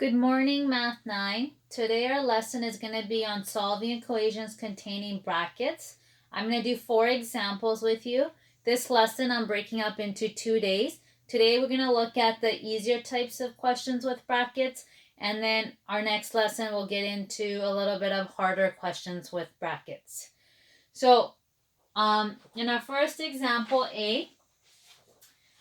Good morning, Math 9. Today our lesson is going to be on solving equations containing brackets. I'm going to do 4 examples with you. This lesson I'm breaking up into 2 days. Today we're going to look at the easier types of questions with brackets, and then our next lesson we'll get into a little bit of harder questions with brackets. So in our first example A,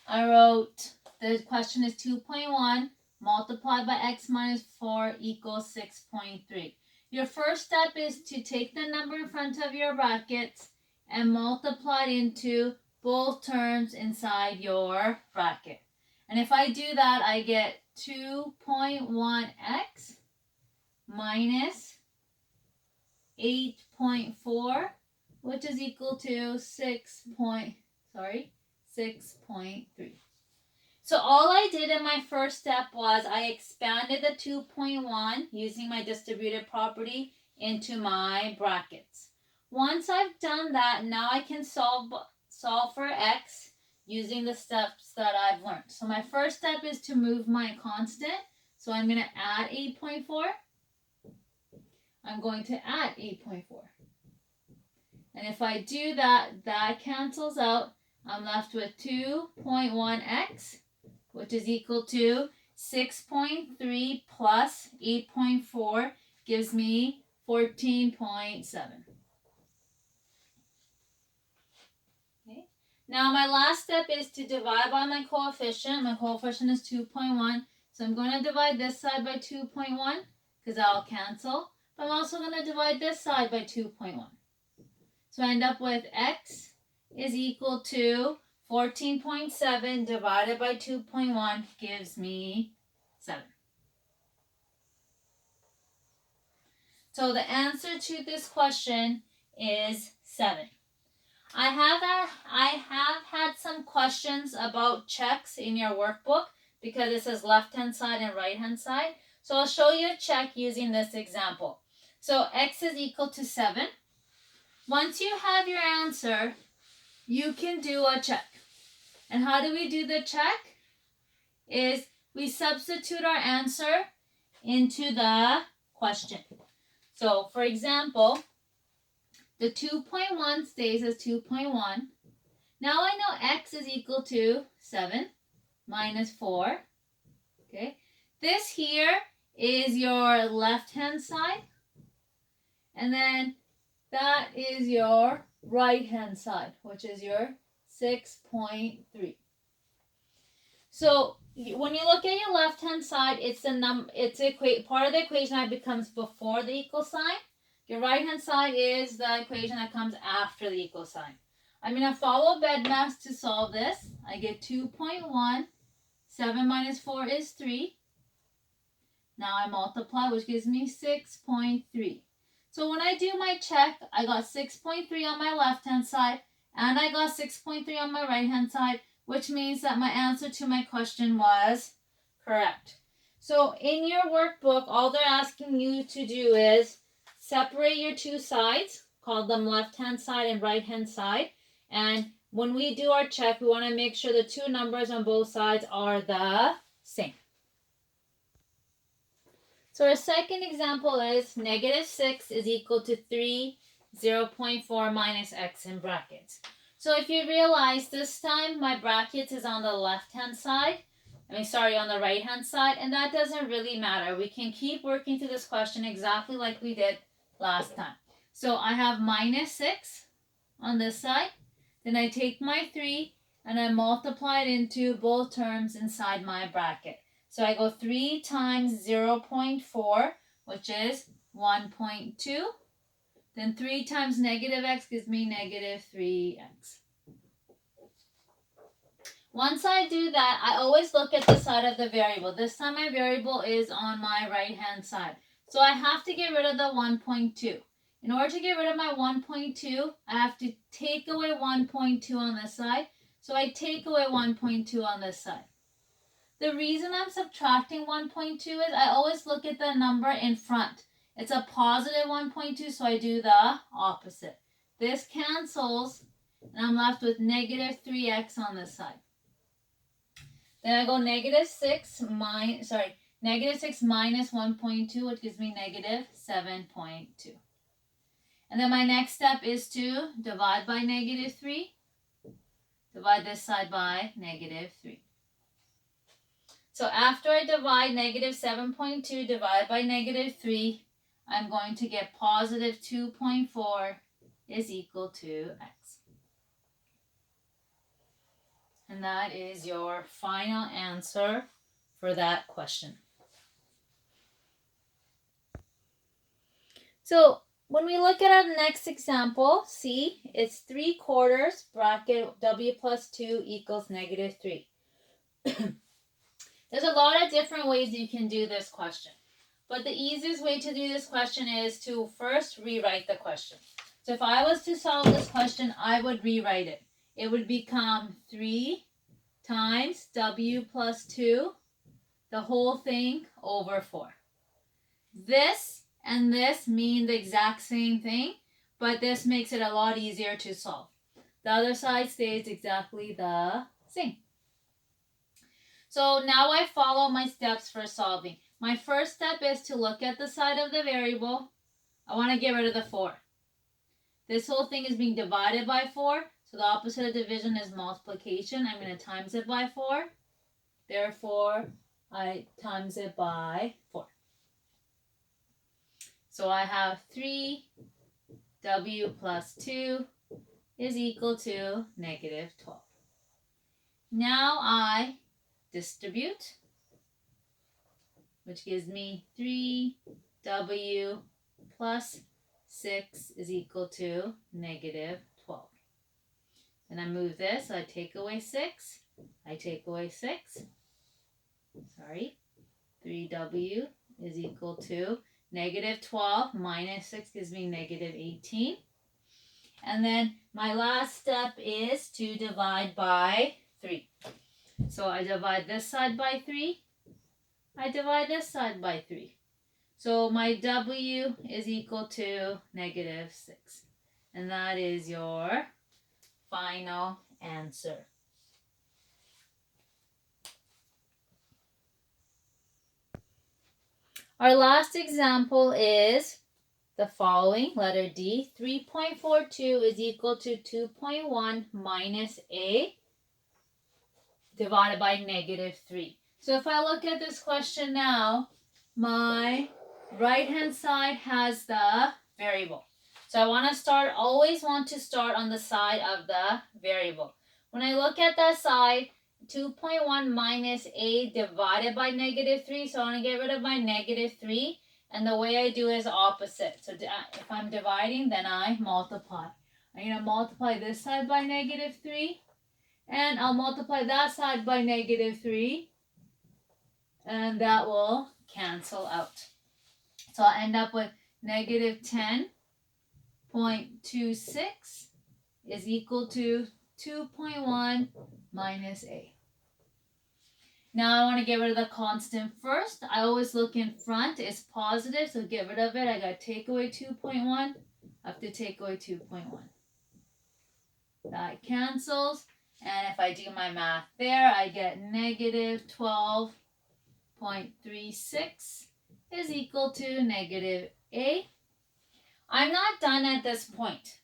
I wrote the question is 2.1 multiplied by x minus 4 equals 6.3. Your first step is to take the number in front of your brackets and multiply it into both terms inside your bracket. And if I do that, I get 2.1x minus 8.4, which is equal to 6.3. So all I did in my first step was I expanded the 2.1 using my distributive property into my brackets. Once I've done that, now I can solve for x using the steps that I've learned. So my first step is to move my constant. So I'm going to add 8.4. I'm going to add 8.4. And if I do that, that cancels out. I'm left with 2.1x, which is equal to 6.3 plus 8.4 gives me 14.7. Okay. Now my last step is to divide by my coefficient. My coefficient is 2.1. So I'm going to divide this side by 2.1 because that'll cancel. But I'm also going to divide this side by 2.1. So I end up with x is equal to 14.7 divided by 2.1 gives me 7. So the answer to this question is 7. I have had some questions about checks in your workbook because it says left-hand side and right-hand side. So I'll show you a check using this example. So x is equal to 7. Once you have your answer, you can do a check. And how do we do the check? Is we substitute our answer into the question. So, for example, the 2.1 stays as 2.1. Now I know x is equal to 7 minus 4. Okay. This here is your left-hand side. And then that is your right-hand side, which is your 6.3. So when you look at your left-hand side, it's part of the equation that becomes before the equal sign. Your right-hand side is the equation that comes after the equal sign. I'm going to follow BEDMAS to solve this. I get 2.1. 7 minus 4 is 3. Now I multiply, which gives me 6.3. So when I do my check, I got 6.3 on my left-hand side, and I got 6.3 on my right-hand side, which means that my answer to my question was correct. So in your workbook, all they're asking you to do is separate your two sides, call them left-hand side and right-hand side, and when we do our check, we want to make sure the two numbers on both sides are the same. So our second example is negative 6 is equal to 3, 0.4 minus x in brackets. So if you realize this time my brackets is on the left-hand side, on the right-hand side, and that doesn't really matter. We can keep working through this question exactly like we did last time. So I have minus 6 on this side. Then I take my 3 and I multiply it into both terms inside my bracket. So I go 3 times 0.4, which is 1.2. Then 3 times negative x gives me negative 3x. Once I do that, I always look at the side of the variable. This time my variable is on my right-hand side. So I have to get rid of the 1.2. In order to get rid of my 1.2, I have to take away 1.2 on this side. So I take away 1.2 on this side. The reason I'm subtracting 1.2 is I always look at the number in front. It's a positive 1.2, so I do the opposite. This cancels, and I'm left with negative 3x on this side. Then I go negative Negative 6 minus 1.2, which gives me negative 7.2. And then my next step is to divide by negative 3. Divide this side by negative 3. So after I divide negative 7.2 divided by negative 3, I'm going to get positive 2.4 is equal to x. And that is your final answer for that question. So when we look at our next example, C, it's 3/4 bracket W plus 2 equals negative 3. There's a lot of different ways you can do this question. But the easiest way to do this question is to first rewrite the question. So if I was to solve this question, I would rewrite it. It would become 3 times W plus 2, the whole thing over 4. This and this mean the exact same thing, but this makes it a lot easier to solve. The other side stays exactly the same. So now I follow my steps for solving. My first step is to look at the side of the variable. I want to get rid of the 4. This whole thing is being divided by 4, so the opposite of division is multiplication. I'm going to times it by 4. Therefore, I times it by 4. So I have 3W plus 2 is equal to negative 12. Now I distribute, which gives me 3W plus 6 is equal to negative 12. And I move this, so I take away 6. I take away 6. 3W is equal to negative 12 minus 6 gives me negative 18. And then my last step is to divide by 3. So I divide this side by 3. I divide this side by 3. So my W is equal to negative 6. And that is your final answer. Our last example is the following, letter D. 3.42 is equal to 2.1 minus A divided by negative 3. So if I look at this question now, my right-hand side has the variable. So I always want to start on the side of the variable. When I look at that side, 2.1 minus A divided by negative 3. So I want to get rid of my negative 3. And the way I do is opposite. So if I'm dividing, then I multiply. I'm going to multiply this side by negative 3. And I'll multiply that side by negative 3. And that will cancel out. So I'll end up with negative 10.26 is equal to 2.1 minus A. Now I want to get rid of the constant first. I always look in front. It's positive, so get rid of it. I got to take away 2.1. I have to take away 2.1. That cancels. And if I do my math there, I get negative 12.36 is equal to negative A. I'm not done at this point.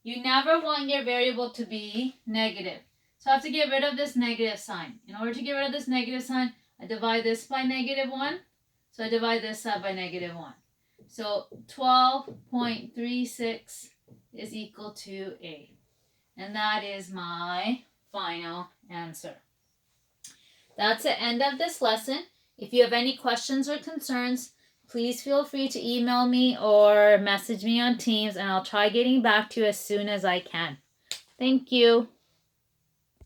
You never want your variable to be negative. So I have to get rid of this negative sign. In order to get rid of this negative sign, I divide this by negative 1. So I divide this side by negative 1. So 12.36 is equal to A. And that is my final answer. That's the end of this lesson. If you have any questions or concerns, please feel free to email me or message me on Teams, and I'll try getting back to you as soon as I can. Thank you.